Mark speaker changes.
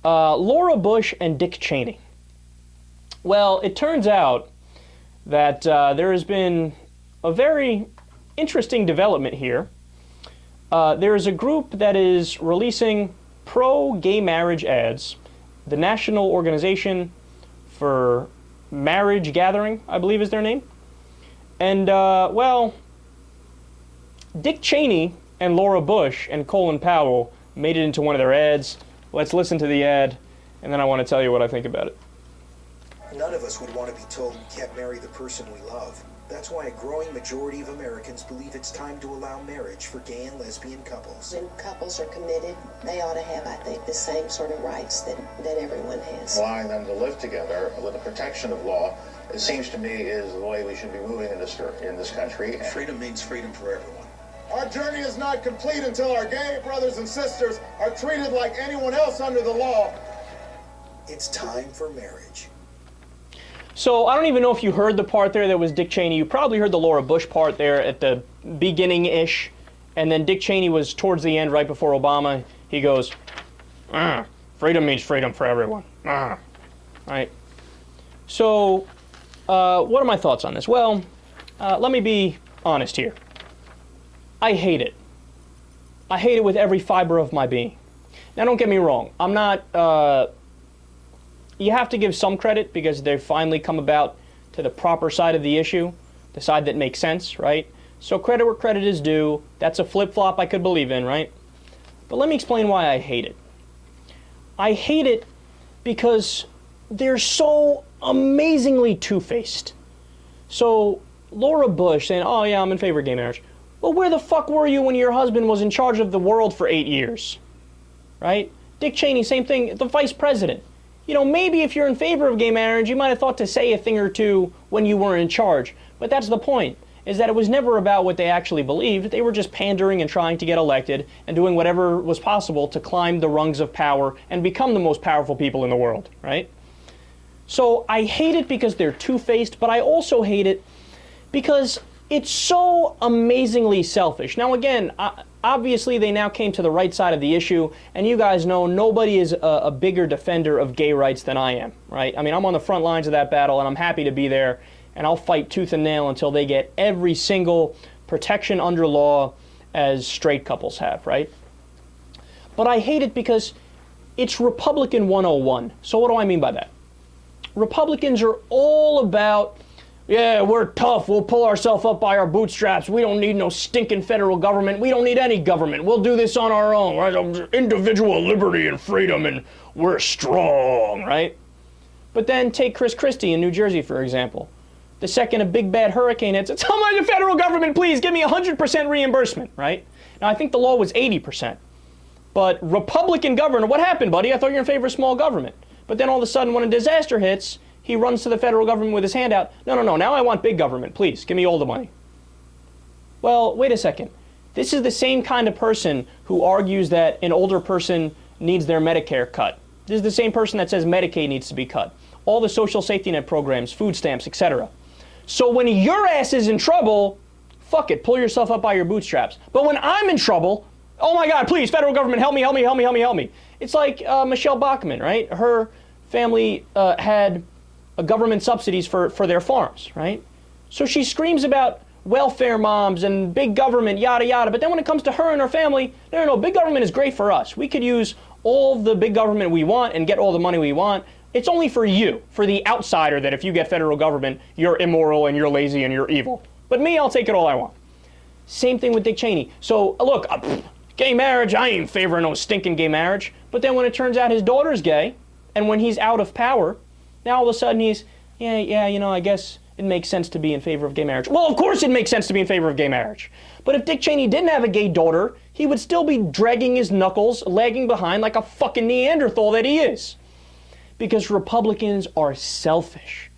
Speaker 1: Laura Bush and Dick Cheney. Well, it turns out that there has been a very interesting development here. There is a group that is releasing pro-gay marriage ads. The National Organization for Marriage Gathering, I believe is their name. And, well, Dick Cheney and Laura Bush and Colin Powell made it into one of their ads. Let's listen to the ad, and then I want to tell you what I think about it.
Speaker 2: None of us would want to be told we can't marry the person we love. That's why a growing majority of Americans believe it's time to allow marriage for gay and lesbian couples.
Speaker 3: When couples are committed, they ought to have, I think, the same sort of rights that everyone has.
Speaker 4: Allowing them to live together with the protection of law, it seems to me, is the way we should be moving in this country.
Speaker 2: Freedom means freedom for everyone.
Speaker 5: Our journey is not complete until our gay brothers and sisters are treated like anyone else under the law.
Speaker 2: It's time for marriage.
Speaker 1: So I don't even know if you heard the part there that was Dick Cheney. You probably heard the Laura Bush part there at the beginning-ish. And then Dick Cheney was towards the end, right before Obama. He goes, freedom means freedom for everyone. Right? So what are my thoughts on this? Well, let me be honest here. I hate it. I hate it with every fiber of my being. Now, don't get me wrong. I'm not... You have to give some credit because they've finally come about to the proper side of the issue, the side that makes sense, right? So credit where credit is due. That's a flip-flop I could believe in, right? But let me explain why I hate it. I hate it because they're so amazingly two-faced. So Laura Bush saying, oh yeah, I'm in favor of gay marriage. Well, where the fuck were you when your husband was in charge of the world for 8 years? Right? Dick Cheney, same thing, the vice president. You know, maybe if you're in favor of gay marriage, you might have thought to say a thing or two when you were in charge. But that's the point, is that it was never about what they actually believed. They were just pandering and trying to get elected and doing whatever was possible to climb the rungs of power and become the most powerful people in the world, right? So I hate it because they're two-faced, but I also hate it because it's so amazingly selfish. Now again, obviously they now came to the right side of the issue, and you guys know nobody is a bigger defender of gay rights than I am, right? I mean, I'm on the front lines of that battle, and I'm happy to be there, and I'll fight tooth and nail until they get every single protection under law as straight couples have, right? But I hate it because it's Republican 101. So what do I mean by that? Republicans are all about, yeah, we're tough. We'll pull ourselves up by our bootstraps. We don't need no stinking federal government. We don't need any government. We'll do this on our own, right? Individual liberty and freedom, and we're strong, right? But then take Chris Christie in New Jersey, for example. The second a big bad hurricane hits, it's, oh my, the federal government, please give me 100% reimbursement, right? Now, I think the law was 80%. But Republican governor, what happened, buddy? I thought you were in favor of small government. But then all of a sudden, when a disaster hits, he runs to the federal government with his hand out. No, now I want big government. Please, give me all the money. Well, wait a second. This is the same kind of person who argues that an older person needs their Medicare cut. This is the same person that says Medicaid needs to be cut. All the social safety net programs, food stamps, etc. So when your ass is in trouble, fuck it, pull yourself up by your bootstraps. But when I'm in trouble, oh my God, please, federal government, help me, help me, help me, help me, help me. It's like Michelle Bachmann, right? Her family had government subsidies for their farms, right? So she screams about welfare moms and big government, yada, yada. But then when it comes to her and her family, no, big government is great for us. We could use all the big government we want and get all the money we want. It's only for you, for the outsider, that if you get federal government, you're immoral and you're lazy and you're evil. But me, I'll take it all I want. Same thing with Dick Cheney. So look, gay marriage, I ain't in favor of no stinking gay marriage. But then when it turns out his daughter's gay, and when he's out of power, now all of a sudden he's, yeah, you know, I guess it makes sense to be in favor of gay marriage. Well, of course it makes sense to be in favor of gay marriage. But if Dick Cheney didn't have a gay daughter, he would still be dragging his knuckles, lagging behind like a fucking Neanderthal that he is. Because Republicans are selfish.